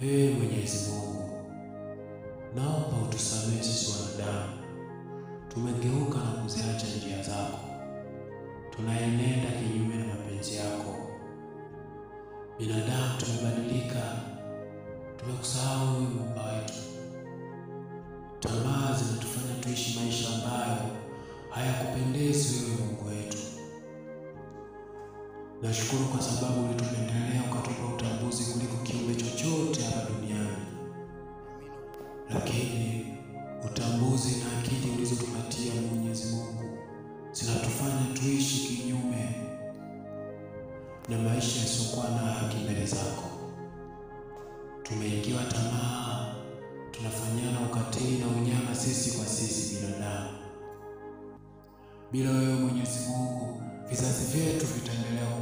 Ee Mwenyezi Mungu, naomba utusamehe sisi wanadamu. Tumegeuka na kuziacha njia zako, tunaenenda kinyume na mapenzi yako. Binadamu tumebadilika, tumekusahau wewe Muumba wetu. Tamaa zinatufanya tuishi maisha ambayo hayakupendezi wewe Mungu wetu. Nashukuru kwa sababu ulitupendelea ukatupa utambuzi kuliko kiumbe chochote hapa duniani. Lakini utambuzi na akili ulizotupatia Mwenyezi Mungu zinatufanya tuishi kinyume na maisha yasiokuwa na haki mbele zako. Tumeingiwa tamaa, tunafanyana ukatili na unyama sisi kwa sisi binadamu. Bila wewe Mwenyezi Mungu, vizazi vyetu vitaendelea